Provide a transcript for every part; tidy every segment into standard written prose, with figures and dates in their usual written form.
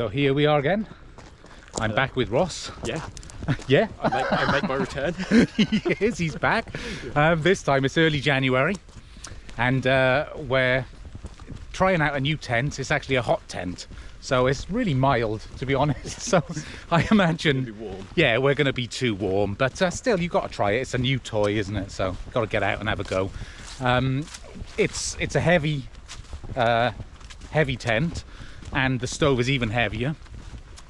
So here we are again. I'm back with Ross. Yeah. Yeah. I make my return. He's back. This time it's early January and we're trying out a new tent. It's actually a hot tent. So it's really mild, to be honest. So I imagine, It's gonna be warm. Yeah, we're going to be too warm. But still, you've got to try it. It's a new toy, isn't it? So you've got to get out and have a go. It's a heavy tent, and the stove is even heavier.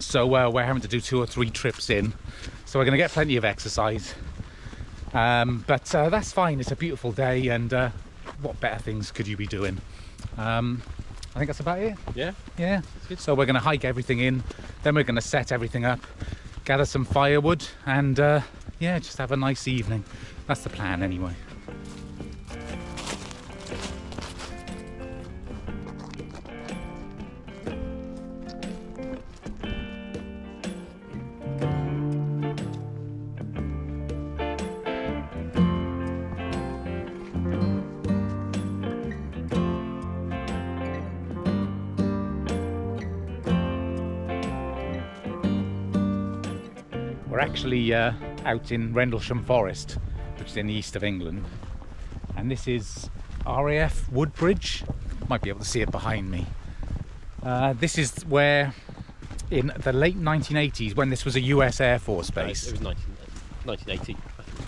So we're having to do 2 or 3 trips in. So we're going to get plenty of exercise. But that's fine. It's a beautiful day, and what better things could you be doing? I think that's about it. Yeah. Yeah. So we're going to hike everything in, then we're going to set everything up, gather some firewood, and yeah, just have a nice evening. That's the plan anyway. We're actually out in Rendlesham Forest, which is in the east of England, and this is RAF Woodbridge. Might be able to see it behind me. This is where, in the late 1980s, when this was a US Air Force base. It was 1980.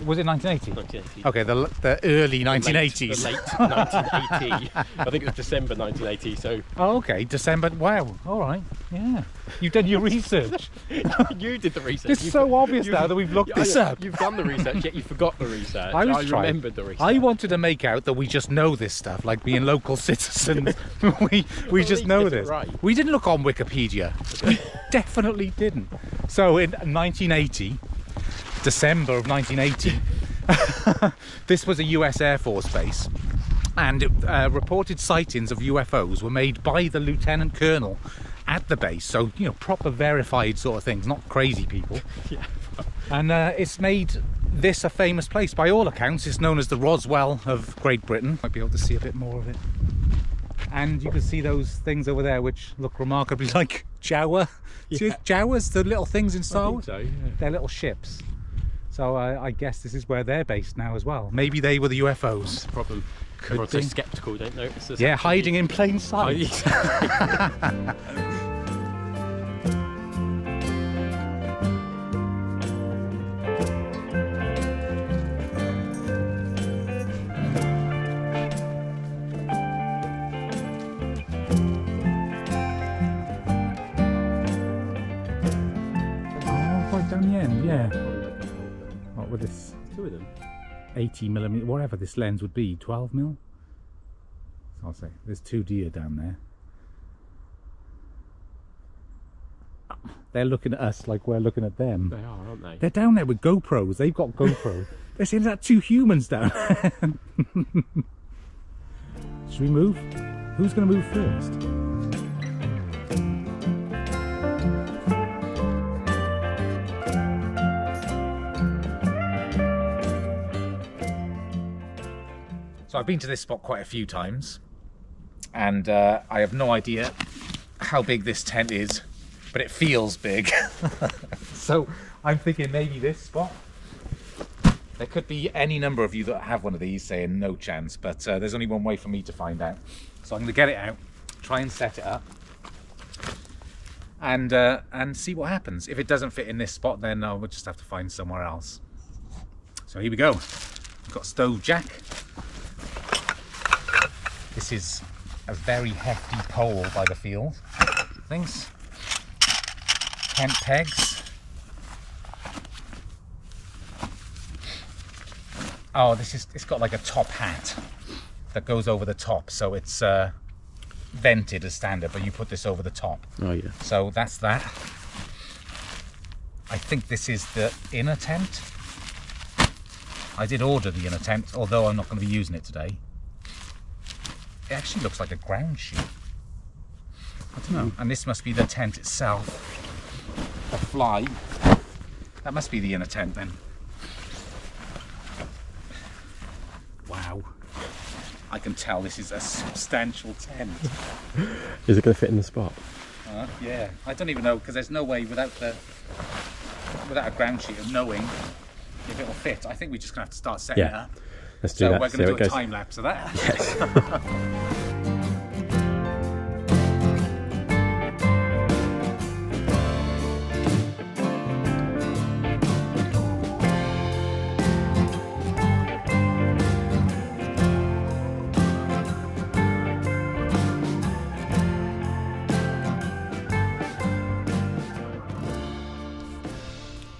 Was it 1980? 1980. Okay, the early 1980s. The late 1980. I think it was December 1980. So. Oh, okay, December. Wow. All right. Yeah. You've done your research. You did the research. It's so obvious now that we've looked this up. You've done the research, yet you forgot the research. I remembered the research. I wanted to make out that we just know this stuff, like being local citizens. we just know this. Right. We didn't look on Wikipedia. We definitely didn't. So in 1980, December of 1980, this was a US Air Force base, and reported sightings of UFOs were made by the lieutenant colonel at the base. So, you know, proper verified sort of things, not crazy people. Yeah. And it's made this a famous place. By all accounts, it's known as the Roswell of Great Britain. Might be able to see a bit more of it. And you can see those things over there which look remarkably like Jawa. Yeah. See Jawas, the little things in Star Wars? So, yeah. They're little ships. So I guess this is where they're based now as well. Maybe they were the UFOs. That's the problem. Could Everyone's so be. sceptical, don't know. Yeah, hiding in plain sight. Right down the end, yeah. What with this 2 of them. 80mm, whatever this lens would be, 12mm? So I'll say, there's 2 deer down there. They're looking at us like we're looking at them. They are, aren't they? They're down there with GoPros, they've got GoPros. They're saying that 2 humans down there. Should we move? Who's going to move first? So I've been to this spot quite a few times, and I have no idea how big this tent is, but it feels big. So I'm thinking maybe this spot. There could be any number of you that have one of these saying no chance, but there's only one way for me to find out. So I'm going to get it out, try and set it up, and see what happens. If it doesn't fit in this spot, then we'll just have to find somewhere else. So here we go. We've got stove jack. This is a very hefty pole by the field. Things. Tent pegs. Oh, it's got like a top hat that goes over the top, so it's vented as standard, but you put this over the top. Oh yeah. So that's that. I think this is the inner tent. I did order the inner tent, although I'm not going to be using it today. It actually looks like a ground sheet. I don't know. And this must be the tent itself. The fly. That must be the inner tent then. Wow. I can tell this is a substantial tent. Is it going to fit in the spot? Yeah, I don't even know, because there's no way without a ground sheet of knowing if it'll fit. I think we're just gonna have to start setting it up. Let's do that. So we're gonna do a time lapse of that. Yes.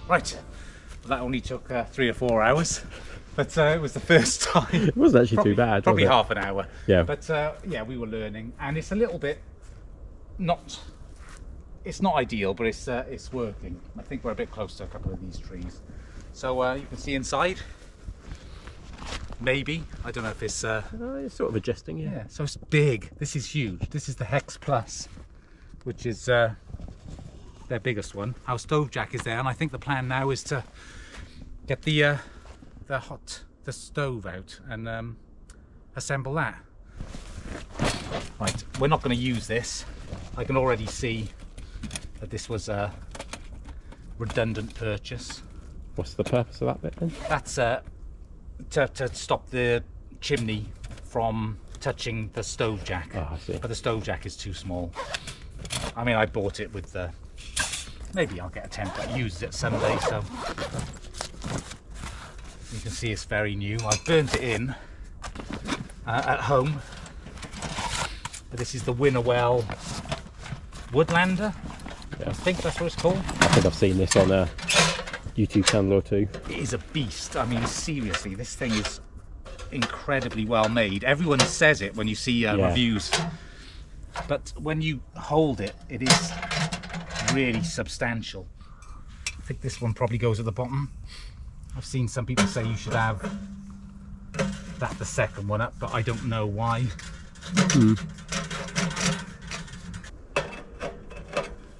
Right, that only took 3 or 4 hours, but it was the first time. It wasn't actually too bad. Probably was it? half an hour. Yeah. But yeah, we were learning, and it's a little bit it's not ideal, but it's working. I think we're a bit close to a couple of these trees, so you can see inside. Maybe, I don't know if it's it's sort of adjusting. yeah. So it's big. This is huge. This is the Hex Plus, which is their biggest one. Our stove jack is there, and I think the plan now is to get the stove out and assemble that. Right, we're not going to use this. I can already see that this was a redundant purchase. What's the purpose of that bit then? That's to stop the chimney from touching the stove jack. Oh, I see. But the stove jack is too small. I mean, I bought it with the. Maybe I'll get a tent that uses it someday. So you can see it's very new. I've burnt it in at home. But this is the Winnerwell Woodlander. Yeah. I think that's what it's called. I think I've seen this on a YouTube channel or two. It is a beast. I mean, seriously, this thing is incredibly well made. Everyone says it when you see reviews, but when you hold it, it is really substantial. I think this one probably goes at the bottom. I've seen some people say you should have the second one up, but I don't know why.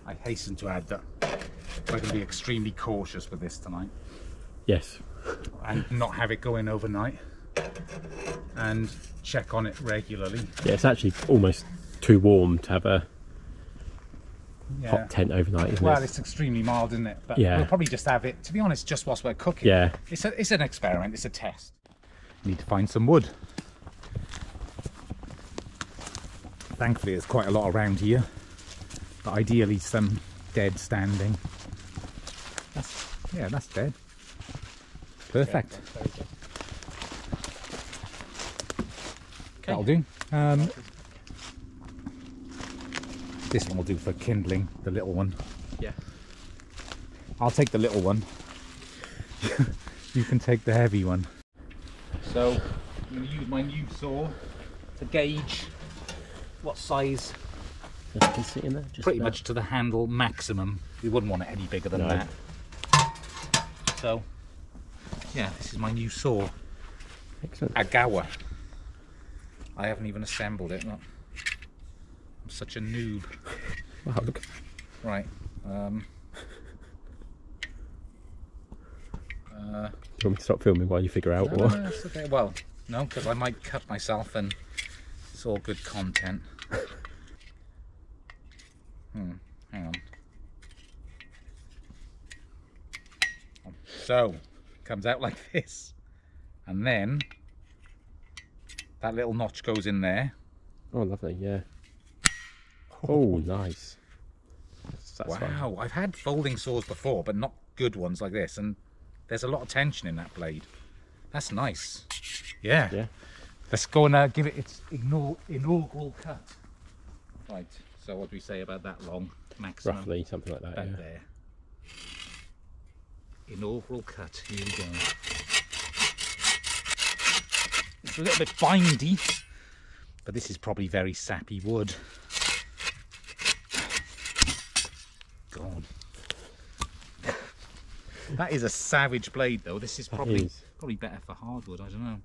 I hasten to add that we're going to be extremely cautious with this tonight. Yes. And not have it go in overnight, and check on it regularly. Yeah, it's actually almost too warm to have a hot tent overnight, isn't it? Well, it's extremely mild, isn't it? But we'll probably just have it, to be honest, just whilst we're cooking. Yeah. It's an experiment, it's a test. Need to find some wood. Thankfully there's quite a lot around here, but ideally some dead standing. That's dead. Perfect. That'll do. This one will do for kindling, the little one. Yeah. I'll take the little one. You can take the heavy one. So I'm going to use my new saw to gauge what size. You can see in there. Just Pretty much to the handle maximum. We wouldn't want it any bigger than that. So yeah, this is my new saw. Excellent. Agawa. I haven't even assembled it. Look. I'm such a noob. Wow, look. Right. Do you want me to stop filming while you figure out No, what? no, it's okay. Well, no, because I might cut myself, and it's all good content. Hang on. So, comes out like this, and then that little notch goes in there. Oh, lovely, yeah. Oh, nice. That's wow, fine. I've had folding saws before, but not good ones like this, and there's a lot of tension in that blade. That's nice. Yeah. Yeah. Let's go and give it its inaugural cut. Right, so what do we say about that long maximum? Roughly, something like that, About yeah. there. Inaugural cut, here we go. It's a little bit bindy, but this is probably very sappy wood. God. That is a savage blade though. This is probably better for hardwood, I don't know.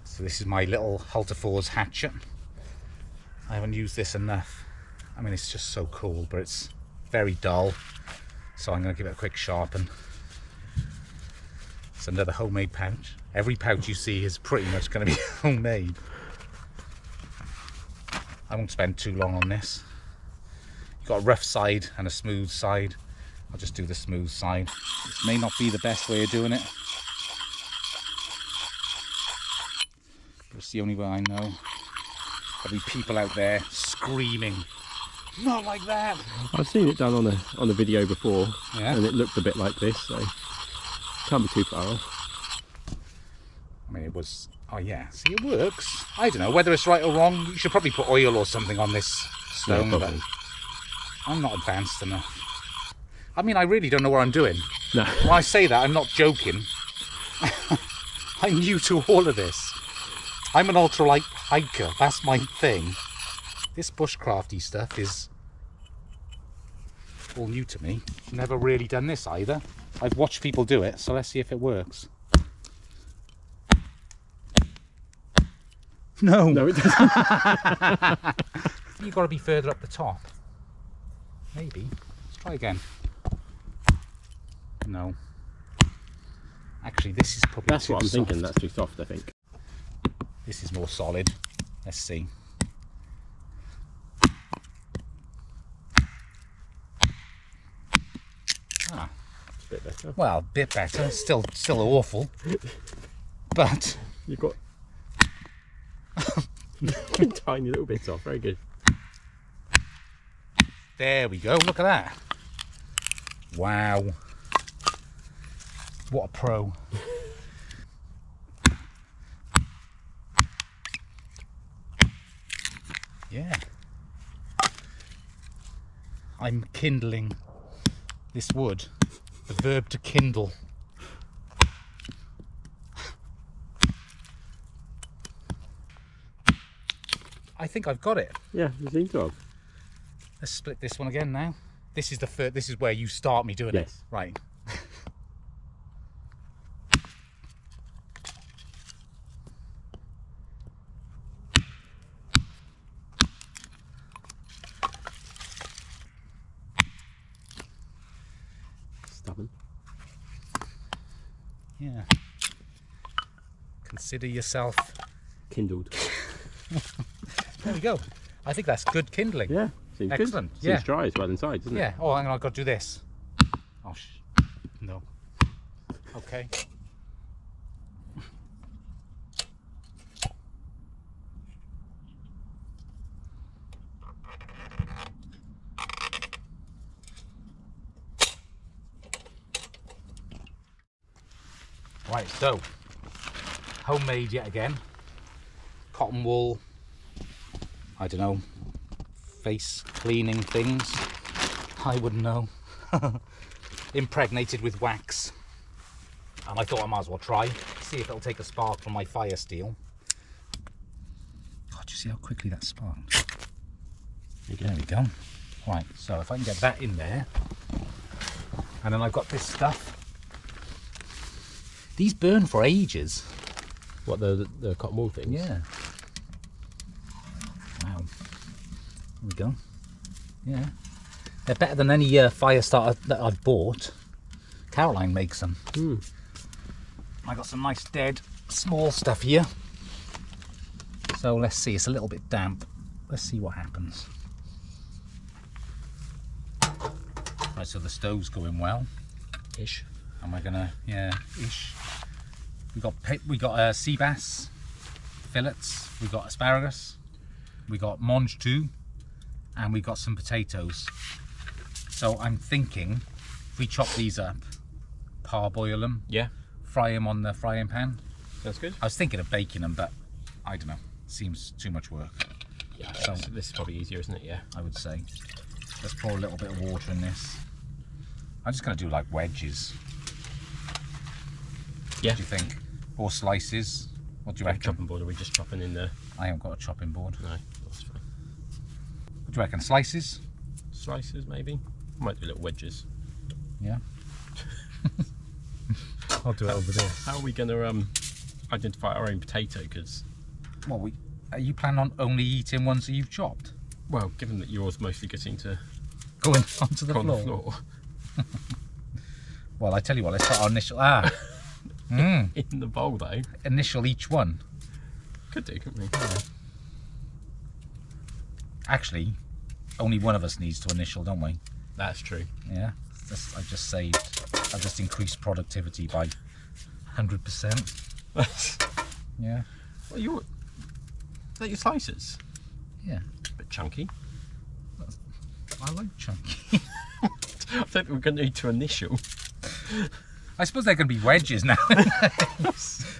So this is my little Halterfor's hatchet. I haven't used this enough. I mean, it's just so cool, but it's very dull. So I'm going to give it a quick sharpen. It's another homemade pouch. Every pouch you see is pretty much going to be homemade. I won't spend too long on this. You've got a rough side and a smooth side. I'll just do the smooth side. This may not be the best way of doing it, but it's the only way I know. There'll be people out there screaming, "Not like that!" I've seen it done on a video before, Yeah. and it looked a bit like this, so can't be too far off. I mean, it was, oh yeah, see, it works. I don't know whether it's right or wrong. You should probably put oil or something on this stone, Yeah, but probably. I'm not advanced enough. I mean, I really don't know what I'm doing. No. When I say that, I'm not joking. I'm new to all of this. I'm an ultralight hiker, that's my thing. This bushcrafty stuff is all new to me. Never really done this either. I've watched people do it, so let's see if it works. No. No, it doesn't. You've got to be further up the top. Maybe. Let's try again. No. Actually, this is probably That's too what I'm soft. thinking. That's too soft, I think. This is more solid. Let's see. Ah, It's a bit better. well, a bit better. Still awful. But You've got tiny little bits off. Very good. there we go. Look at that. Wow. What a pro. Yeah. I'm kindling this wood. The verb to kindle. I think I've got it. Yeah, you seem to have. Let's split this one again now. This is the first, this is where you start me doing it. Yes. Right. Stubborn. Yeah. Consider yourself. Kindled. There we go. I think that's good kindling. Yeah, seems Excellent, good. yeah. Seems dry as well inside, doesn't it? Yeah. Oh, hang on, I've got to do this. Oh, no. Okay. Right, so homemade yet again. Cotton wool. I don't know. Face cleaning things. I wouldn't know. Impregnated with wax. And I thought I might as well try. See if it'll take a spark from my fire steel. God, you see how quickly that sparked? There we go. Right, so if I can get that in there. And then I've got this stuff. These burn for ages. What, the cotton wool things? Yeah. Wow. There we go. Yeah. They're better than any fire starter that I've bought. Caroline makes them. I got some nice dead small stuff here. So let's see, it's a little bit damp. Let's see what happens. Right, so the stove's going well. Ish. Am I gonna, yeah, ish. We got sea bass fillets, we got asparagus, we got mange too, and we got some potatoes. So I'm thinking if we chop these up, parboil them, Yeah, fry them on the frying pan. sounds good. I was thinking of baking them, but I don't know, seems too much work. Yeah, So- this is probably easier, isn't it? Yeah. I would say. Let's pour a little bit of water in this. I'm just going to do like wedges. Yeah. What do you think? Or slices? What do you reckon? Chopping board, are we just chopping in there? I haven't got a chopping board. No, that's fine. What do you reckon? Slices? Slices, maybe? Might do little wedges. Yeah. I'll do it over there. How are we going to identify our own potato? Because, What, are you planning on only eating ones that you've chopped? well, given that yours mostly getting to Going onto the go on floor? the floor. Well, I tell you what, let's start our initial... in the bowl though. Initial each one. Could do, couldn't we? Yeah. Actually, only one of us needs to initial, don't we? That's true. Yeah. I've just increased productivity by 100%. Yeah. Well, is that your slices? Yeah. Bit chunky. I like chunky. I don't think we're going to need to initial. I suppose they're going to be wedges now.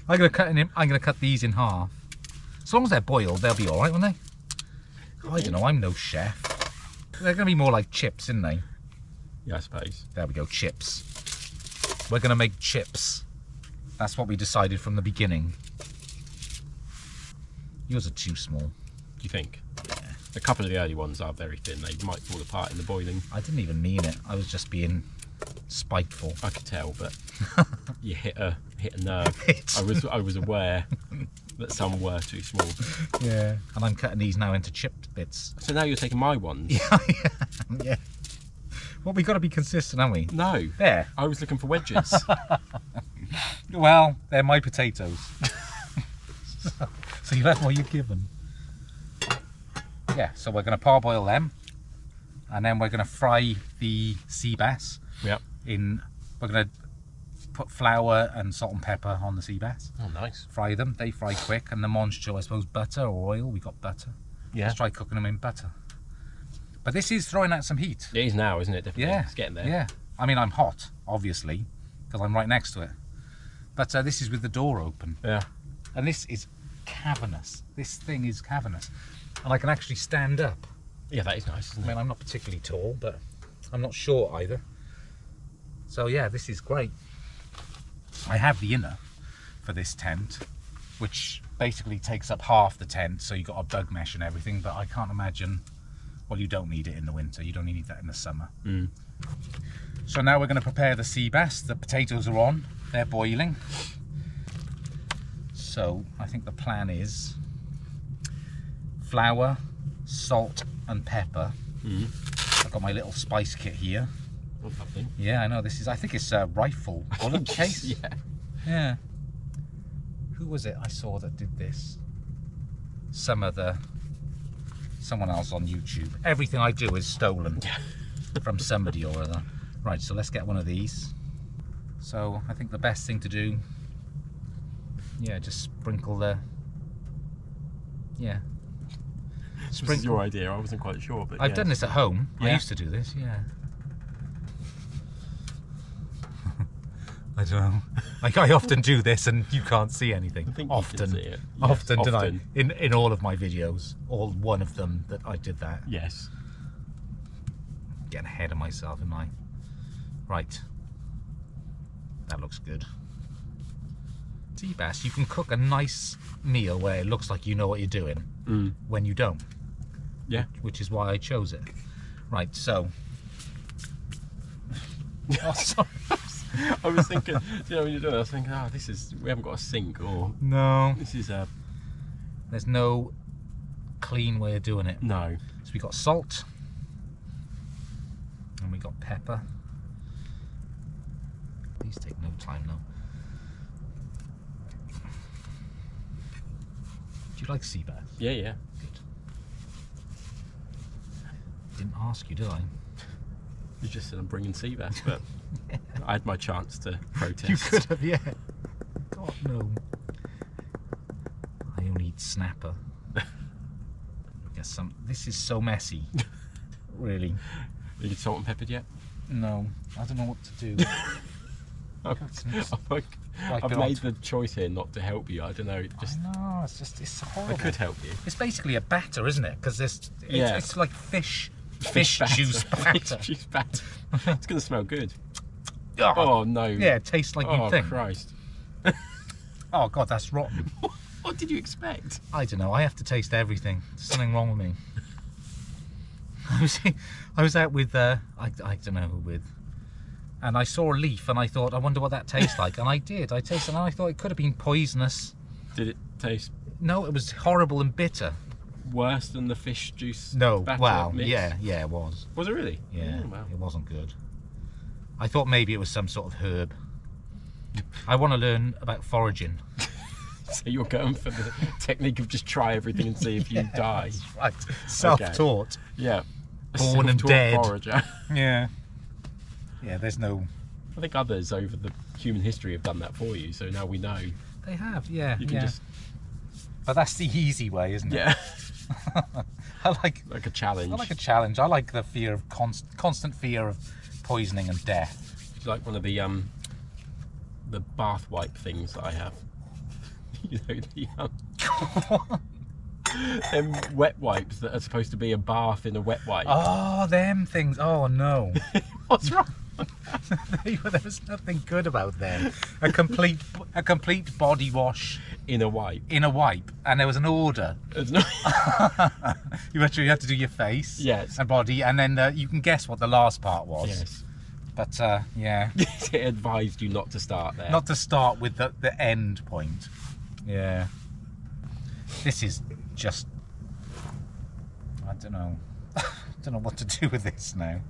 I'm going to cut these in half. As long as they're boiled, they'll be all right, won't they? Oh, I don't know. I'm no chef. They're going to be more like chips, aren't they? Yeah, I suppose. There we go, chips. We're going to make chips. That's what we decided from the beginning. Yours are too small. Do you think? Yeah. A couple of the early ones are very thin. They might fall apart in the boiling. I didn't even mean it. I was just being spiteful. I could tell, but you hit a nerve. I was aware that some were too small. Yeah. And I'm cutting these now into chipped bits. So now you're taking my ones? Yeah. Yeah. Well, we've got to be consistent, haven't we? No. There. I was looking for wedges. Well, they're my potatoes. So you have what you're given. Yeah, so we're going to parboil them. And then we're going to fry the sea bass. Yep. We're going to put flour and salt and pepper on the sea bass. Oh, nice. Fry them. They fry quick. And the moncho, I suppose, butter or oil. We got butter. Yeah. Let's try cooking them in butter. But this is throwing out some heat. It is now, isn't it? Definitely. Yeah. It's getting there. Yeah. I mean, I'm hot, obviously, because I'm right next to it. But this is with the door open. Yeah. And this is cavernous. This thing is cavernous. And I can actually stand up. Yeah, that is nice, isn't it? I mean, I'm not particularly tall, but I'm not short either. So yeah, this is great. I have the inner for this tent, which basically takes up half the tent, so you've got a bug mesh and everything, but I can't imagine, well, you don't need it in the winter, you don't need that in the summer. Mm. So now we're going to prepare the sea bass. The potatoes are on, they're boiling. So I think the plan is flour, salt and pepper. I've got my little spice kit here. Oh, lovely. Yeah, I know, this is, I think it's a rifle bullet case. Yeah. Yeah. Who was it I saw that did this? Someone else on YouTube. Everything I do is stolen from somebody or other. Right, so let's get one of these. So I think the best thing to do, yeah, just sprinkle the, yeah. This is your idea, I wasn't quite sure, but I've done this at home. Yeah. I used to do this, yeah. I don't know. Like, I often do this and you can't see anything. I think often. you can see it. Yes, often, don't I? In all of my videos, all one of them that I did that. Yes. Getting ahead of myself, am I? Right. That looks good. Sea bass, you can cook a nice meal where it looks like you know what you're doing when you don't. Yeah. Which is why I chose it. Right, so. Oh, sorry. I was thinking, you know, when you're doing it, I was thinking, we haven't got a sink, or No. this is a. There's no clean way of doing it. No. So we got salt. And we got pepper. These take no time though. Do you like sea bass? Yeah, yeah. Good. Didn't ask you, did I? You just said I'm bringing sea bass, but I had my chance to protest. You could have, yeah. God, no. I only eat snapper. Guess some. This is so messy. Really. Are you salt and peppered yet? No, I don't know what to do. I've made the choice here not to help you. I don't know. No, it's horrible. I could help you. It's basically a batter, isn't it? Because it's like fish batter. juice batter. Fish juice batter. It's going to smell good. Oh, Oh no. yeah, it tastes like you'd think. Oh Christ. Oh God, that's rotten. What did you expect? I don't know. I have to taste everything. There's something wrong with me. I was out with I don't know who with, and I saw a leaf and I thought, I wonder what that tastes like, and I did. I tasted it and I thought it could have been poisonous. Did it taste No, it was horrible and bitter. worse than the fish juice? No, batter wow, mix? yeah, it was. Was it really? Yeah, Oh, wow. it wasn't good. I thought maybe it was some sort of herb. I want to learn about foraging. So you're going for the technique of just try everything and see if you die. Right. Self-taught. Okay. Yeah. Born and dead. Forager. Yeah. Yeah, there's no... I think others over the human history have done that for you, so now we know. They have, yeah. You can just... But that's the easy way, isn't it? Yeah. I like a challenge. I like a challenge. I like the fear of constant fear of poisoning and death. It's like one of the bath wipe things that I have. You know, them wet wipes that are supposed to be a bath in a wet wipe. Oh, them things. Oh no. What's wrong? There was nothing good about them. A complete body wash In a wipe. in a wipe, and there was an order. It's not... You actually had to do your face, Yes. and body, and then you can guess what the last part was. Yes. But yeah, It advised you not to start there. not to start with the end point. Yeah. This is just, I don't know. I don't know what to do with this now.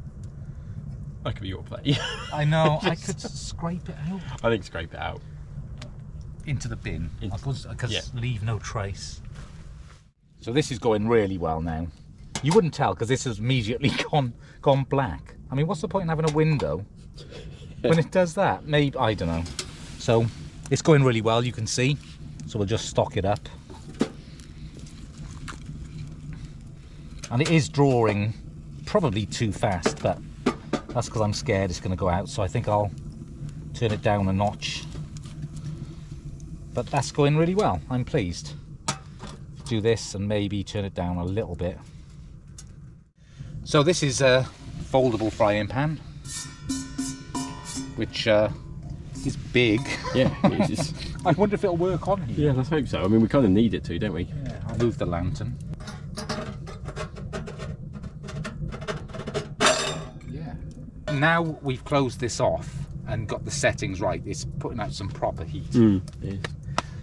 That could be your play. I know. I could scrape it out I think scrape it out. into the bin. Because yeah. leave no trace. So this is going really well now. You wouldn't tell because this has immediately gone black. I mean, what's the point in having a window when it does that? Maybe, I don't know. So it's going really well, you can see. So we'll just stock it up. And it is drawing probably too fast, but that's because I'm scared it's going to go out. So I think I'll turn it down a notch. But that's going really well. I'm pleased. Do this and maybe turn it down a little bit. So this is a foldable frying pan, which is big. Yeah, it's just... I wonder if it'll work on here. Yeah, let's hope so. I mean, we kind of need it to, don't we? Yeah, I'll move the lantern. Yeah. Now we've closed this off and got the settings right, it's putting out some proper heat. Yes.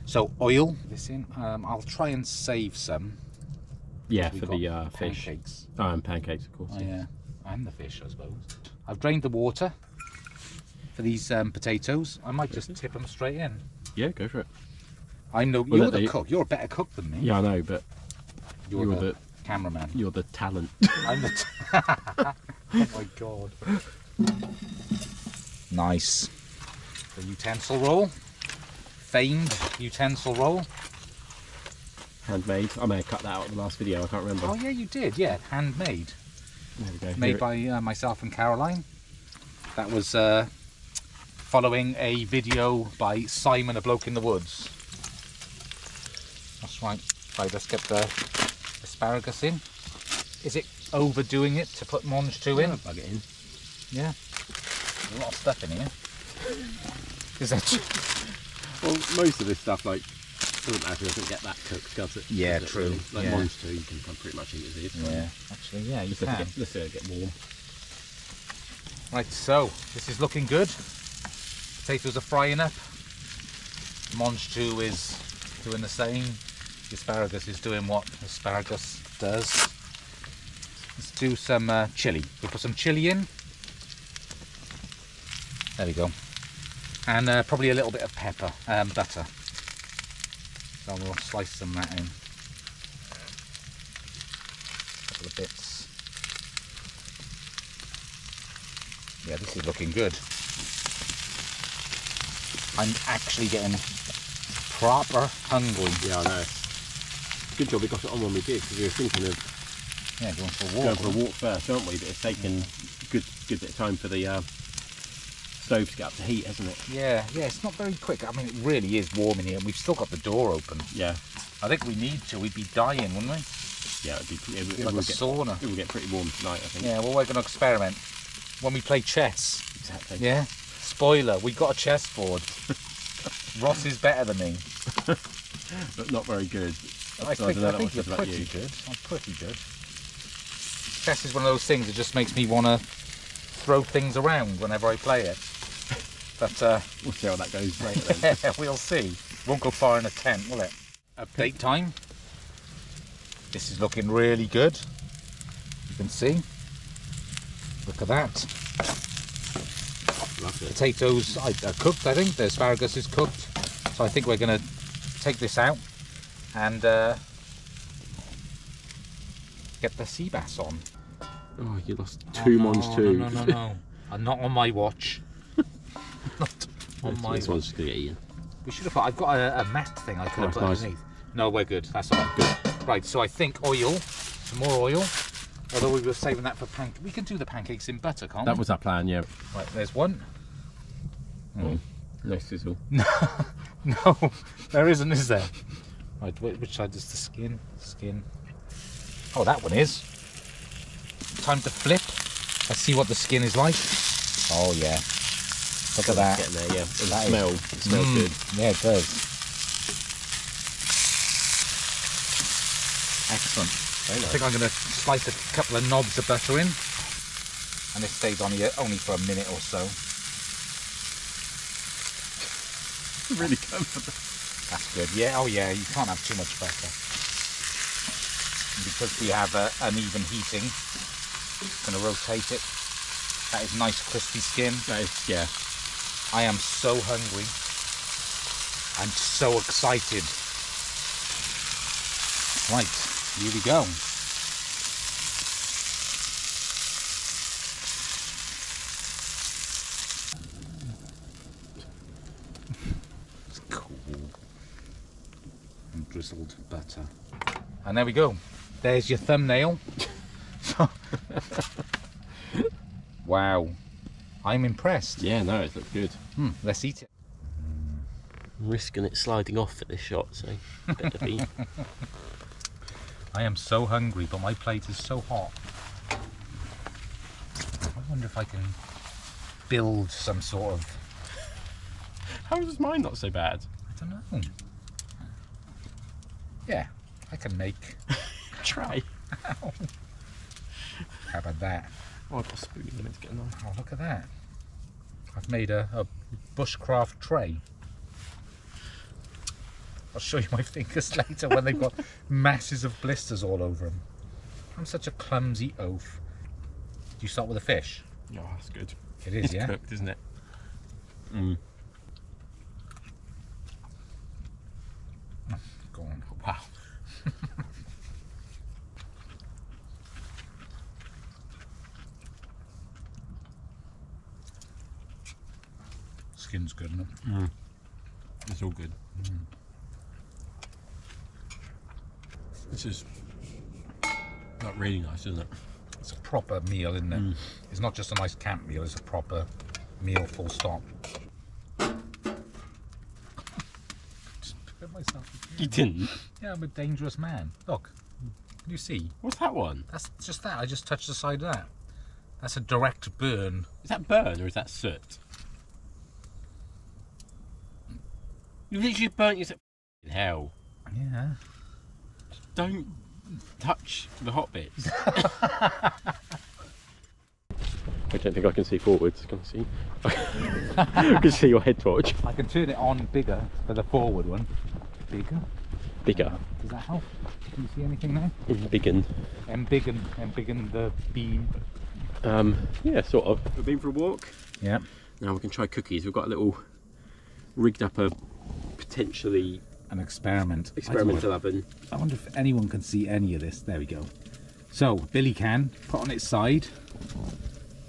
So oil this in. I'll try and save some. Yeah, We've for got the fish. Pancakes. Oh, and pancakes, of course. Oh, yeah, and the fish, I suppose. I've drained the water for these potatoes. I might just tip them straight in. Yeah, go for it. I know Well, you're the cook. You're a better cook than me. Yeah, I know, but You're the cameraman. you're the talent. I'm the. Oh my god. Nice. The utensil roll. Famed utensil roll. Handmade. I may have cut that out of the last video, I can't remember. Oh yeah, you did. Yeah, handmade. There we go. Made by myself and Caroline. That was following a video by Simon, a Bloke in the Woods. That's right. Right, let's get the asparagus in. Is it overdoing it to put mange 2 in? Plug it in. Yeah. There's a lot of stuff in here. Is that? Well, most of this stuff, like, doesn't matter, doesn't get that cooked, does it? Yeah, Does it true. Really? Like Yeah. mange 2, you can pretty much eat as is. Yeah, actually, yeah, you Just let can. it get warm. Right, so this is looking good. Potatoes are frying up. Mange 2 is doing the same. The asparagus is doing what asparagus does. Let's do some chilli. We'll put some chilli in. There we go. And probably a little bit of pepper, butter. So we'll slice some of that in. A couple of bits. Yeah, this is looking good. I'm actually getting proper hungry. Yeah, I know. Good job we got it on when we did, because we were thinking of Yeah, going for a walk. going for a walk first, aren't we? But it's taken a good bit of time for the stove to get up to heat, hasn't it? Yeah, it's not very quick. I mean, it really is warm in here, and we've still got the door open. Yeah. I think we need to. We'd be dying, wouldn't we? Yeah, it Like a will sauna. It will get pretty warm tonight, I think. Yeah, well, we're going to experiment when we play chess. Exactly. Yeah. Spoiler: we got a chessboard. Ross is better than me. But not very good. I think you're pretty good. I'm pretty good. Chess is one of those things that just makes me want to throw things around whenever I play it. But We'll see how that goes later then. we'll see. Won't go far in a tent, will it? Update time. This is looking really good. You can see. Look at that. lovely. Potatoes are cooked, I think. The asparagus is cooked. So I think we're going to take this out and get the sea bass on. Oh, you lost two mons too. No. Not on my watch. Not on my This one's just going to get eaten. We should have put, I've got a mat thing I could have put underneath. No, we're good. That's all good. Right, so I think oil, some more oil. Although we were saving that for pancakes. We can do the pancakes in butter, can't we? That was our plan, yeah. Right, there's one. Oh, no sizzle. No, there isn't, is there? Right, which side is the skin? Skin. Oh, that one is. Time to flip. Let's see what the skin is like. Oh, yeah. Look at that. Getting there, yeah. And it smells good. Yeah, it does. Excellent. Very nice. I think I'm going to slice a couple of knobs of butter in. And this stays on here only for a minute or so. Really comfortable. That's good. Yeah, oh yeah, you can't have too much butter. And because we have an even heating, going to rotate it. That is nice crispy skin. That is, yeah. I am so hungry. I'm so excited. Right, here we go. It's cool. And drizzled butter. And there we go. There's your thumbnail. Wow. I'm impressed. Yeah, no, it looks good. Let's eat it. I'm risking it sliding off at this shot, so better be. I am so hungry, but my plate is so hot. I wonder if I can build some sort of... How is mine not so bad? I don't know. Yeah, I can make... Try. How about that? Oh, I've got a spoon in a minute to get a knife. Oh, look at that. I've made a bushcraft tray. I'll show you my fingers later when they've got masses of blisters all over them. I'm such a clumsy oaf. Do you start with a fish? Oh, that's good. It is, It's yeah? cooked, isn't it? Go on. Wow. Skin's good, isn't it? It's all good. This is not really nice, isn't it? It's a proper meal, isn't it? It's not just a nice camp meal, it's a proper meal, full stop. Just put myself You didn't? Yeah, I'm a dangerous man. Look, can you see? What's that one? That's just that. I just touched the side of that. That's a direct burn. Is that burn or is that soot? You literally burnt yourself. Hell. Yeah. Don't touch the hot bits. I don't think I can see forwards. Can I see? I can see your head torch. I can turn it on bigger for the forward one. Bigger? Bigger. Does that help? Can you see anything now? Biggen. Embiggen the beam. Yeah, sort of. We've been for a walk. Yeah. Now we can try cookies. We've got a little rigged up a potentially An experimental oven. I wonder if anyone can see any of this. There we go. So Billy can put on its side,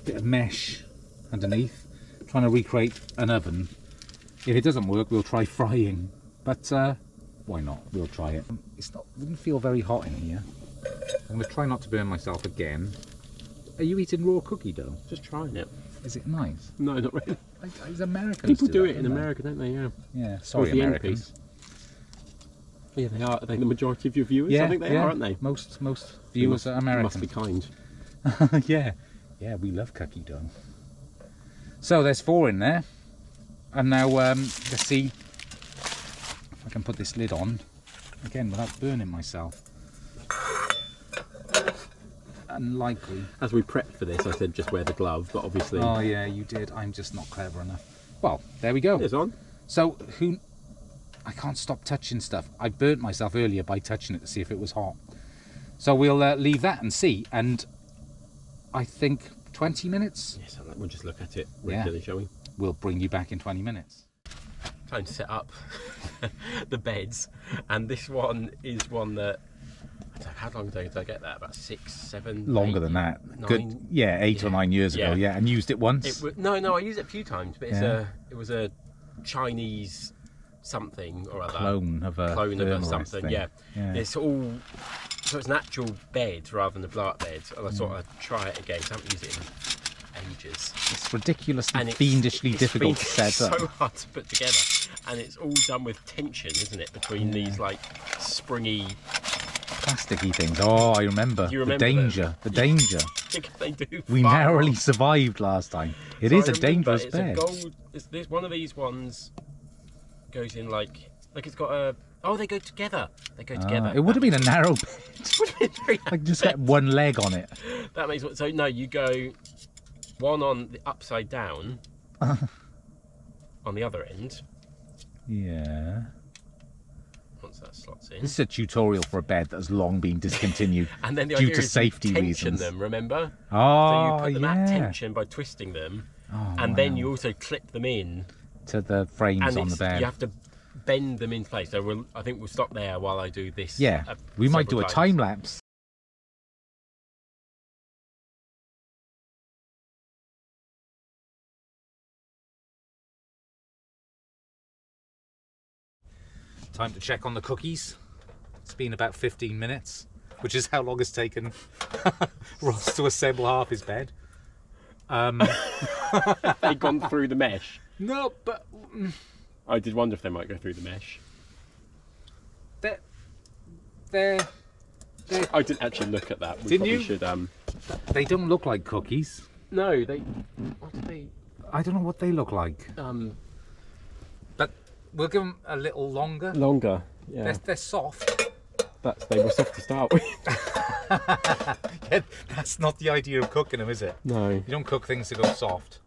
bit of mesh underneath, trying to recreate an oven. If it doesn't work, we'll try frying. But why not? We'll try it. Wouldn't feel very hot in here. I'm gonna try not to burn myself again. Are you eating raw cookie dough? Just trying it. Is it nice? No, not really. It's Americans. People do that, it in don't they? America, don't they? Yeah. Yeah. Sorry, the end Americans. piece. Yeah, they are. Are they the majority of your viewers? Yeah, I think they are, aren't they? Most viewers are American. Must be kind. Yeah, we love cookie dough. So there's 4 in there, and now let's see if I can put this lid on again without burning myself. Unlikely. As we prepped for this, I said just wear the glove, but obviously. Oh yeah, you did. I'm just not clever enough. Well, there we go. It's on. So I can't stop touching stuff. I burnt myself earlier by touching it to see if it was hot. So we'll leave that and see. And I think 20 minutes. Yes, we'll just look at it regularly, shall we? we'll bring you back in 20 minutes. Time to set up the beds, and this one is one that, I don't know, how long ago did I get that? About 6, 7, Longer 8, than that. 9? Good. Yeah, 8 or 9 years ago. Yeah, and used it once. No, I used it a few times, but it was a Chinese something or other. Clone of something. thing. Yeah. It's all. So it's an actual bed rather than a blow-up bed. And I thought I'd try it again. So I haven't used it in ages. It's ridiculously And fiendishly difficult to set up. It's so hard to put together, and it's all done with tension, isn't it? Between these like springy, plasticky things. Oh, I remember. You remember the danger. The danger. They do. We narrowly survived last time. It is a dangerous bed. It's one of these ones goes in like it's got a. Oh, they go together. They go together. It would have been a narrow bed. Would have been very Like just get one leg on it. That makes so no. You go one on the upside down on the other end. Yeah. Once that slots in. This is a tutorial for a bed that has long been discontinued and then the due idea to is safety tension reasons. them, remember? Oh, so you put them yeah. at tension by twisting them, and then you also clip them in to the frames on the bed. You have to bend them in place. So I think we'll stop there while I do this. Yeah, we might do a time lapse. Time to check on the cookies. It's been about 15 minutes, which is how long it's taken Ross to assemble half his bed. They've gone through the mesh. No, but I did wonder if they might go through the mesh. They're I didn't actually look at that. We Didn't probably you? should. They don't look like cookies. No, they. What do they? I don't know what they look like. But we'll give them a little longer. Longer. Yeah. They're soft. They were soft to start with. Yeah, that's not the idea of cooking them, is it? No. You don't cook things to go soft.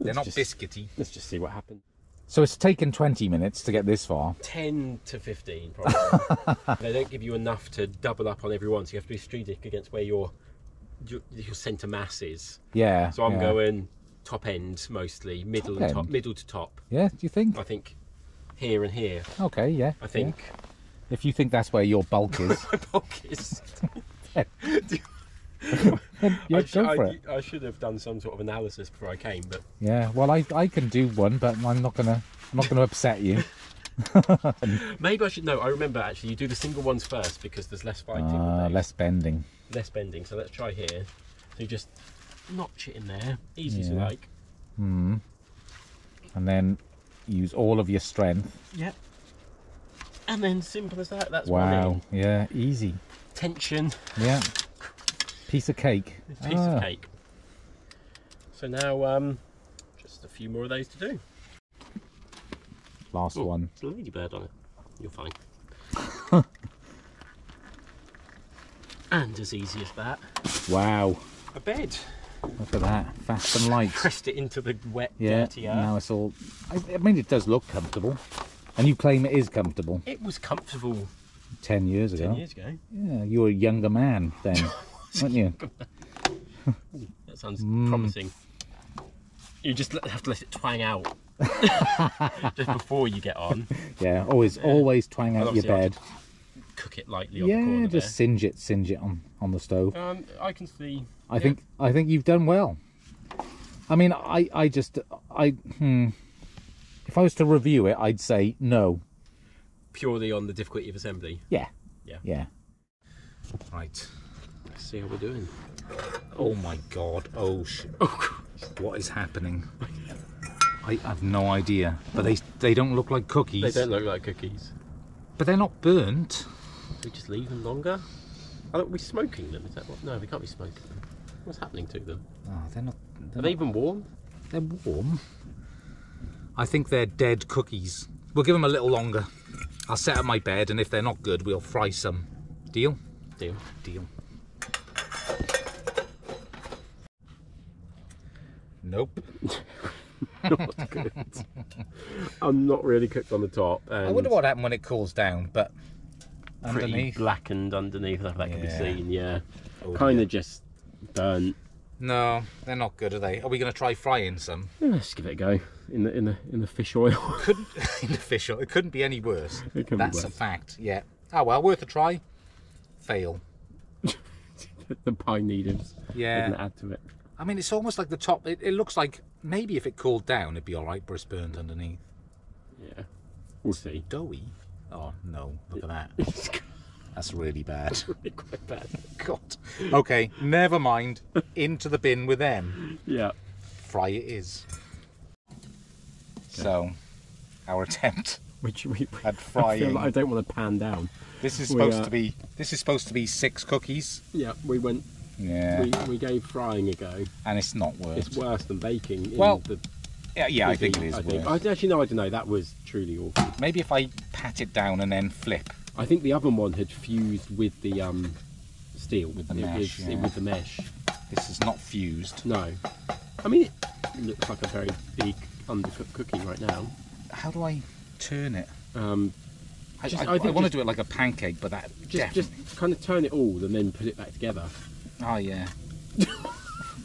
They're not biscuity. Let's just see what happens. So it's taken 20 minutes to get this far. 10 to 15, probably. They don't give you enough to double up on every one, so you have to be strategic against where your centre mass is. Yeah. So I'm going top end mostly, middle to top. Yeah, do you think? I think here and here. Okay, yeah. I think. Yeah. If you think that's where your bulk is. My bulk is. Yeah, go for it. I should have done some sort of analysis before I came, but yeah. Well, I can do one, but I'm not gonna upset you. Maybe I should. No, I remember actually. You do the single ones first because there's less fighting. With less bending. Less bending. So let's try here. So you just notch it in there, easy as you like. And then use all of your strength. Yep. And then simple as that. That's wow. Yeah, easy. Tension. Yeah. Piece of cake. Piece of cake. So now, just a few more of those to do. Last one. There's a ladybird on it. You're fine. And as easy as that. Wow. A bed. Look at that. Fast and light. Pressed it into the wet, dirty earth. Now it's all. I mean, it does look comfortable. And you claim it is comfortable. It was comfortable 10 years ago. 10 years ago. Yeah, you were a younger man then, weren't you? That sounds promising. You just have to let it twang out just before you get on. Yeah, always twang out your bed. Cook it lightly on the corner. Yeah, just singe it on the stove. I can see. I think you've done well. I mean, if I was to review it, I'd say no. Purely on the difficulty of assembly. Yeah. Yeah. Yeah. Right. Let's see how we're doing. Oh my god. Oh shit. What is happening? I have no idea. But they don't look like cookies. They don't look like cookies. But they're not burnt. We just leave them longer? Are we smoking them? Is that what? No, we can't be smoking them. What's happening to them? Oh, they're not. Are they even warm? They're warm. I think they're dead cookies. We'll give them a little longer. I'll set up my bed, and if they're not good, we'll fry some. Deal? Deal. Deal. Nope. Not good. I'm not really cooked on the top. And I wonder what happened when it cools down, but pretty underneath. blackened underneath, if that can be Yeah. seen, yeah. Oh, Kind yeah. of just burnt. No, they're not good, are they? Are we going to try frying some? Yeah, let's give it a go in the fish oil. Couldn't in the fish oil. It couldn't be any worse. It can That's be a worse. fact. Yeah. Oh well, worth a try. Fail. The pine needles. Yeah. Didn't add to it. I mean, it's almost like the top. It looks like maybe if it cooled down, it'd be all right, but it's burnt underneath. Yeah, we'll see. Doughy. Oh no! Look at that. It's That's really bad. really quite bad. God. Okay, never mind. Into the bin with them. Yeah. Fry it is. So, our attempt Which we at I feel frying. like I don't want to pan down. This is supposed to be. This is supposed to be 6 cookies. Yeah, we went. Yeah. We gave frying a go. And it's not worth. It's worse than baking. In Well, the Yeah, I think it is I think. worth. Actually, no, I don't know. That was truly awful. Maybe if I pat it down and then flip. I think the oven one had fused with the steel. With the It mesh, was- yeah. With the mesh. This is not fused. No. I mean, it looks like a very big undercooked cookie right now. How do I turn it? I Just- want to just- do it like a pancake, but that Just kind of turn it all and then put it back together. Oh yeah.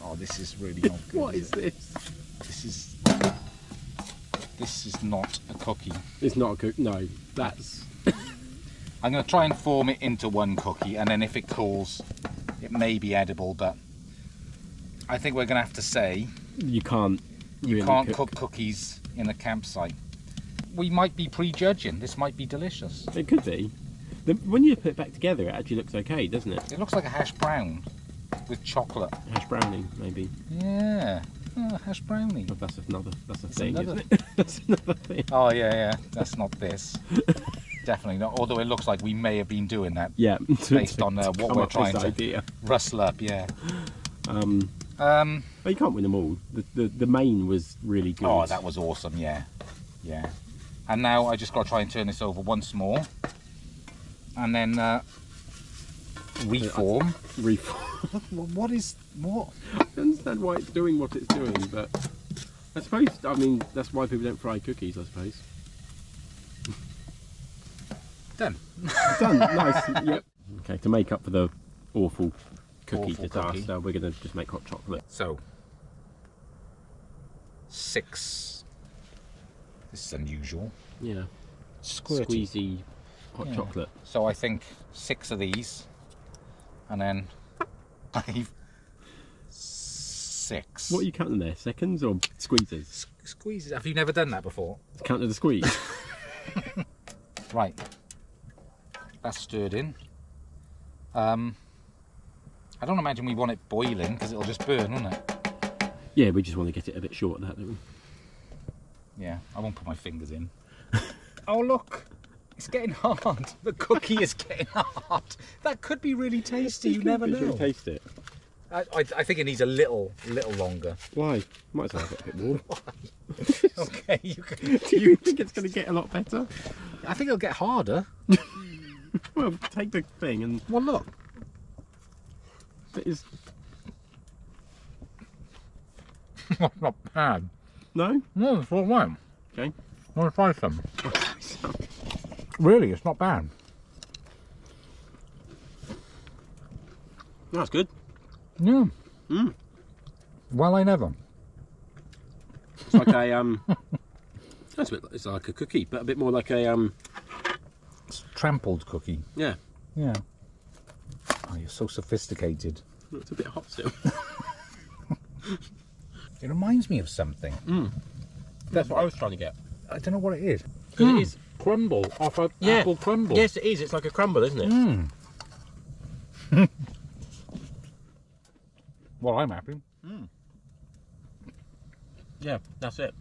Oh, this is really not good. What is this? This is not a cookie. It's not a cookie. No, that's. I'm going to try and form it into one cookie, and then if it cools, it may be edible. But I think we're going to have to say You can't. you really can't cook cookies in a campsite. We might be prejudging. This might be delicious. It could be. When you put it back together, it actually looks okay, doesn't it? It looks like a hash brown with chocolate. Hash brownie, maybe. Yeah, oh, hash brownie. But that's a thing, another- isn't it? That's another thing. Oh yeah. That's not this. Definitely not. Although it looks like we may have been doing that. Yeah. Based on what come we're up with this trying to- idea. Rustle up, yeah. But you can't win them all. The main was really good. Oh, that was awesome. Yeah. And now I just got to try and turn this over once more, and then reform. What? I understand why it's doing what it's doing, but I suppose, I mean, that's why people don't fry cookies, I suppose. Done. Done, nice, yep. Okay, to make up for the awful cookie Awful disaster, cookie. we're going to just make hot chocolate. So 6. This is unusual. Yeah. Squirty. Squeezy hot Yeah. chocolate. So I think 6 of these, and then 5, 6. What are you counting there? Seconds or squeezes? Squeezes. Have you never done that before? Counting the squeeze. Right. That's stirred in. I don't imagine we want it boiling because it'll just burn, won't it? Yeah, we just want to get it a bit short, that, don't we? Yeah, I won't put my fingers in. Oh look, it's getting hard. The cookie is getting hard. That could be really tasty. You never Should we know. taste it? I think it needs a little longer. Why? Might as well have it a bit more. Okay, you can. Do you think it's going to get a lot better? I think it'll get harder. Well, take the thing and Well, look. it is. Not bad. No? No, it's all right. Okay. I want to try some. Really, it's not bad. That's good. Yeah. Mm. Well, I never. It's like a That's a bit. It's like a cookie, but a bit more like a It's trampled cookie. Yeah. Yeah. Oh, you're so sophisticated. It's a bit hot still. It reminds me of something. That's what I was trying to get. I don't know what it is. Because it is. Crumble off a Yeah. apple crumble. Yes, it is. It's like a crumble, isn't it? Well, I'm happy. Yeah, that's it.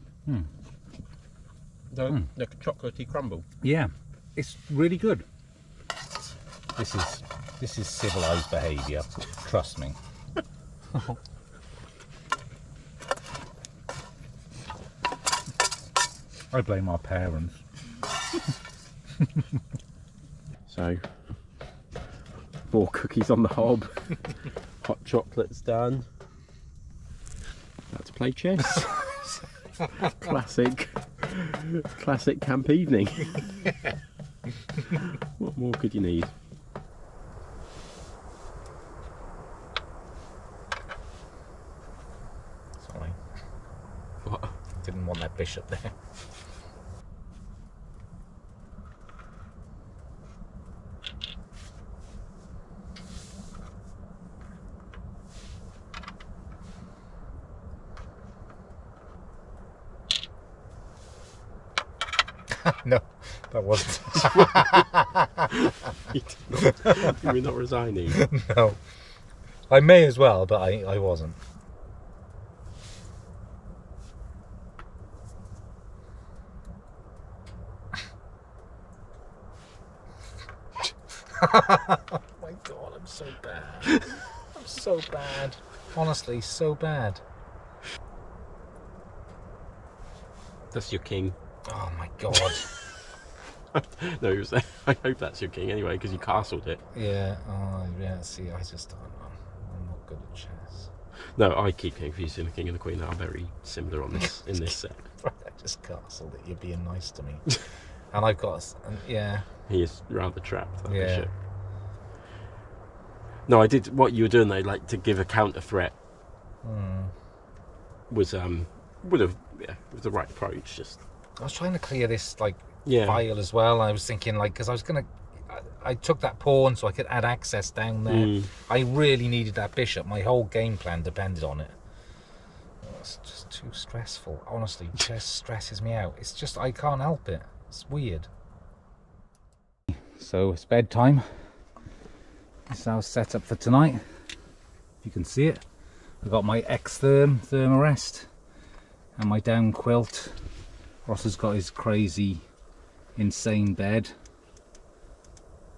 The chocolatey crumble. Yeah, it's really good. This is civilized behaviour. Trust me. I blame our parents. So, 4 cookies on the hob. Hot chocolate's done. About to play chess. Classic camp evening. What more could you need? bishop there. No, that wasn't. You're not resigning. No. I may as well, but I wasn't. Oh my god, I'm so bad. I'm so bad. Honestly, so bad. That's your king. Oh my god. No, I hope that's your king anyway, because you castled it. Yeah, oh yeah, see, I just don't know. I'm not good at chess. No, I keep confusing the king and the queen. Are very similar on this in this set. I just castled it, you're being nice to me. And I've got, yeah. He is rather trapped, that Yeah. bishop. No, I did what you were doing though, like to give a counter threat. Was would have was the right approach. Just I was trying to clear this like Yeah. file as well. I was thinking like, because I was gonna, I took that pawn so I could add access down there. I really needed that bishop. My whole game plan depended on it. Oh, it's just too stressful. Honestly, chess stresses me out. It's just, I can't help it. It's weird. So it's bedtime. This is our setup for tonight. If you can see it, I've got my thermarest and my down quilt. Ross has got his crazy, insane bed.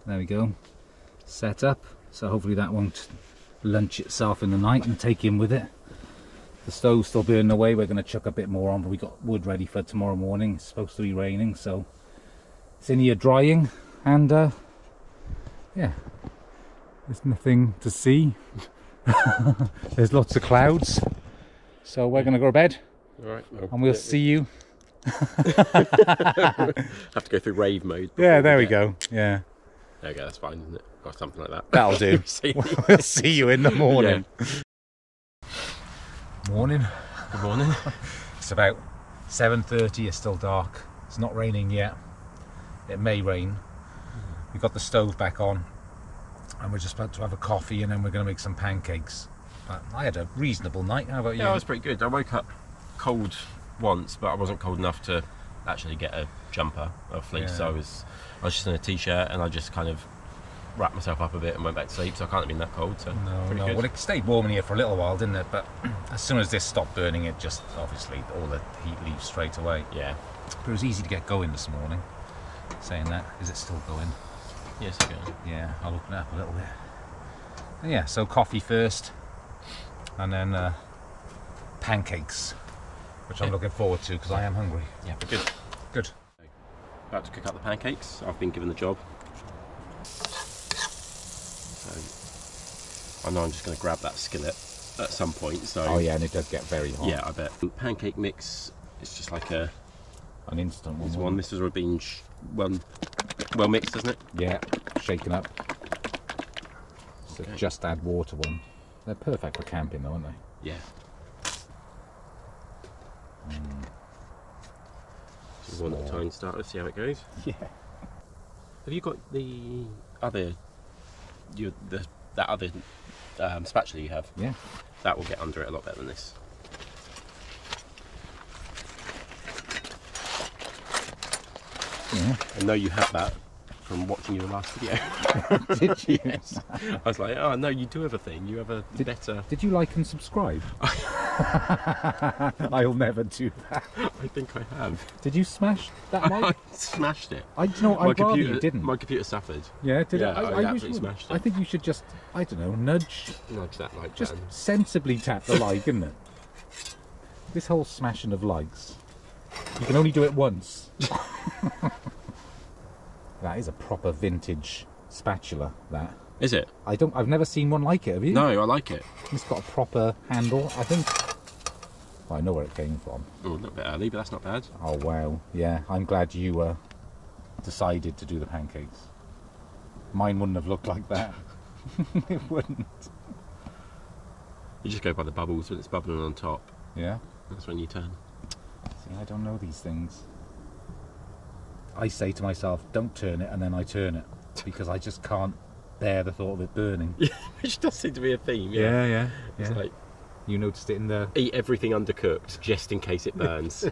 There we go. Set up. So hopefully that won't lunch itself in the night and take in with it. The stove's still burning away. We're going to chuck a bit more on, but we got wood ready for tomorrow morning. It's supposed to be raining, so it's in here drying. And yeah, there's nothing to see. There's lots of clouds. So we're going to go to bed. all right. Well, And we'll see you. have to go through rave mode. Yeah, before there we get- go. Yeah, There we go. That's fine, isn't it? Or something like that. that'll do. See. We'll see you in the morning. Morning. Good morning. It's about 7:30. It's still dark. It's not raining yet. It may rain. We've got the stove back on, and we're just about to have a coffee, and then we're going to make some pancakes. But I had a reasonable night. How about you? Yeah, I was pretty good. I woke up cold once, but I wasn't cold enough to actually get a jumper or fleece. Yeah. So I was just in a t-shirt, and I just kind of wrapped myself up a bit and went back to sleep. So I can't have been that cold. So pretty No. good. Well, it stayed warm in here for a little while, didn't it? But as soon as this stopped burning, it just obviously all the heat leaves straight away. Yeah. But it was easy to get going this morning. Saying that, is it still going? Yes, okay. Yeah, I'll open it up a little bit. And yeah, so coffee first, and then pancakes, which I'm looking forward to because I am hungry. Yeah, but good. Good. About to cook up the pancakes. I've been given the job. So I know I'm just going to grab that skillet at some point. So Oh yeah, and it does get very hot. yeah, I bet. Pancake mix is just like an instant one. one. This has already been well mixed, isn't it? Yeah, shaken up. So Okay. just add water one. They're perfect for camping though, aren't they? Yeah. Just one at a time. Start. Let's see how it goes. Yeah. Have you got the other that other spatula you have? Yeah. That will get under it a lot better than this. Yeah. I know you have that from watching your last video. Did you? Yes. I was like, oh no, you do have a thing. You have a better. Did you like and subscribe? I'll never do that. I think I have. Did you smash that I mic? smashed it. I'd rather you didn't. My computer suffered. Yeah, did Yeah, it? I wish absolutely you would. smashed it. I think you should just, I don't know, nudge, Nudge that like just button. sensibly tap the like, isn't it? This whole smashing of likes, you can only do it once. That is a proper vintage spatula, that. Is it? I've never seen one like it, have you? No, I like it. It's got a proper handle, I think. Well, I know where it came from. Oh, a little bit early, but that's not bad. Oh wow, yeah, I'm glad you decided to do the pancakes. Mine wouldn't have looked like that. It wouldn't. You just go by the bubbles when it's bubbling on top. Yeah. That's when you turn. See I don't know these things. I say to myself, don't turn it, and then I turn it because I just can't bear the thought of it burning. Yeah, which does seem to be a theme. Yeah. It's like, you noticed it in the... eat everything undercooked just in case it burns.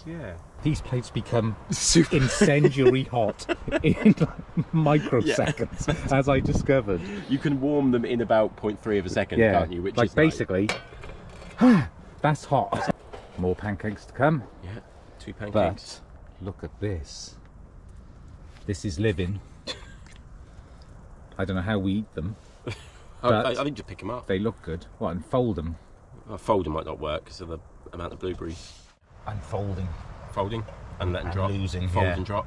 Yeah. These plates become incendiary hot in microseconds, as I discovered. You can warm them in about 0.3 of a second, can't you? Which like is basically, that's hot. More pancakes to come. Yeah, 2 pancakes. But look at this. This is living. I don't know how we eat them. I think just pick them up. They look good. What, and fold them? Folding might not work because of the amount of blueberries. And folding. Folding and letting And drop. losing, Fold yeah. and drop.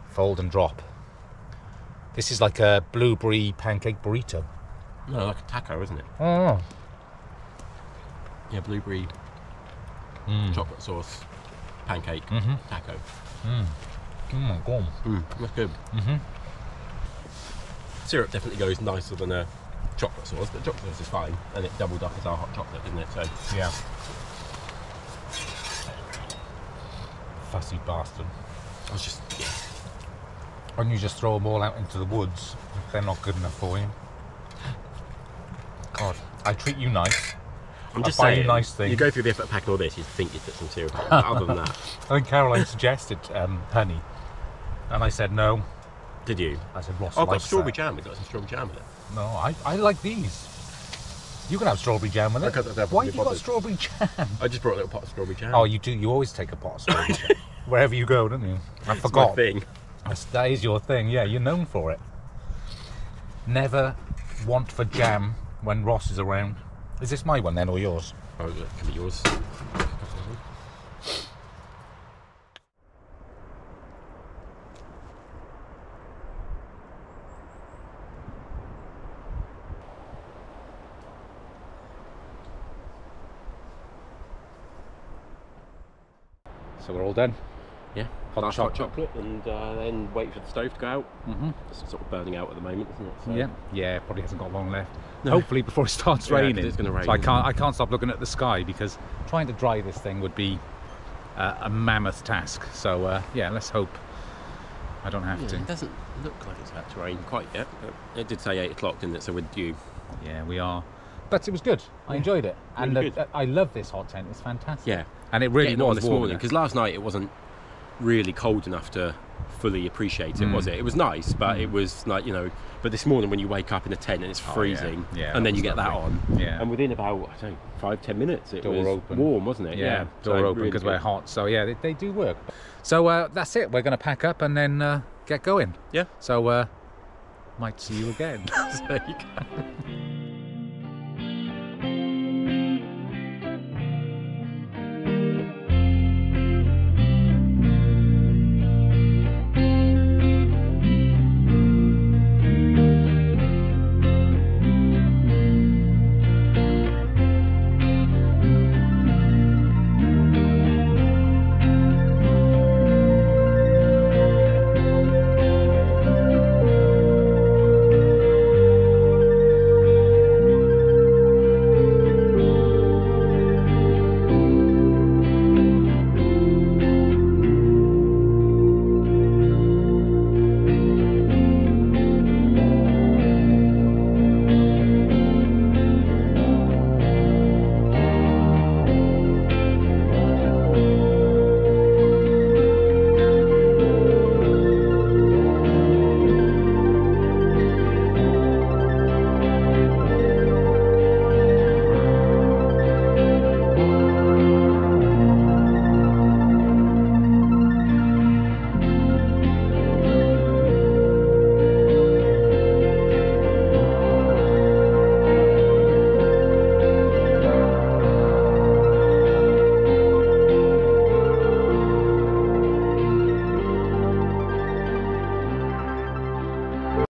Fold and drop. This is like a blueberry pancake burrito. No, like a taco, isn't it? Oh. Yeah, blueberry, chocolate sauce, pancake, taco. Oh my god. That's good. Syrup definitely goes nicer than a chocolate sauce, but chocolate sauce is fine, and it doubled up as our hot chocolate, didn't it? So Yeah. Fussy bastard. I was just, When you just throw them all out into the woods, they're not good enough for you. God, I treat you nice. I'm just I buy you saying, nice things. you go through the effort of packing all this, you'd think you'd put some syrup in, but other than that. I think Caroline suggested honey, and I said no. Did you? I said Ross Oh, I've got likes strawberry that. jam, we've got some strawberry jam with it. No, I like these. You can have strawberry jam with it. Because I don't Why really have you got bothered. strawberry jam? I just brought a little pot of strawberry jam. Oh, you do. You always take a pot of strawberry jam wherever you go, don't you? I It's forgot. my thing. That is your thing. Yeah, you're known for it. Never want for jam when Ross is around. Is this my one then, or yours? Oh, it can be yours. So we're all done. Yeah, Hot chocolate, and then wait for the stove to go out. It's sort of burning out at the moment, isn't it? So. Yeah. Probably hasn't got long left. No. Hopefully before it starts Yeah, 'cause raining. it's gonna rain, So I isn't can't stop looking at the sky because trying to dry this thing would be a mammoth task. So yeah, let's hope I don't have to. It doesn't look like it's about to rain quite yet, but it did say 8 o'clock, didn't it? So we're due. Yeah, we are. But it was good. I enjoyed it, and Really good. I love this hot tent. It's fantastic. Yeah, and it really getting on was this warm, morning because last night it wasn't really cold enough to fully appreciate it, was it? It was nice, but it was like, you know. But this morning when you wake up in a tent and it's freezing, Yeah, and that then you was get that lovely. on, Yeah. and within about, I don't know, 5-10 minutes it Door was open. warm, wasn't it? Yeah, door So open really because good. we're hot. So yeah, they do work. So that's it. We're going to pack up and then get going. Yeah. So might see you again. There you go.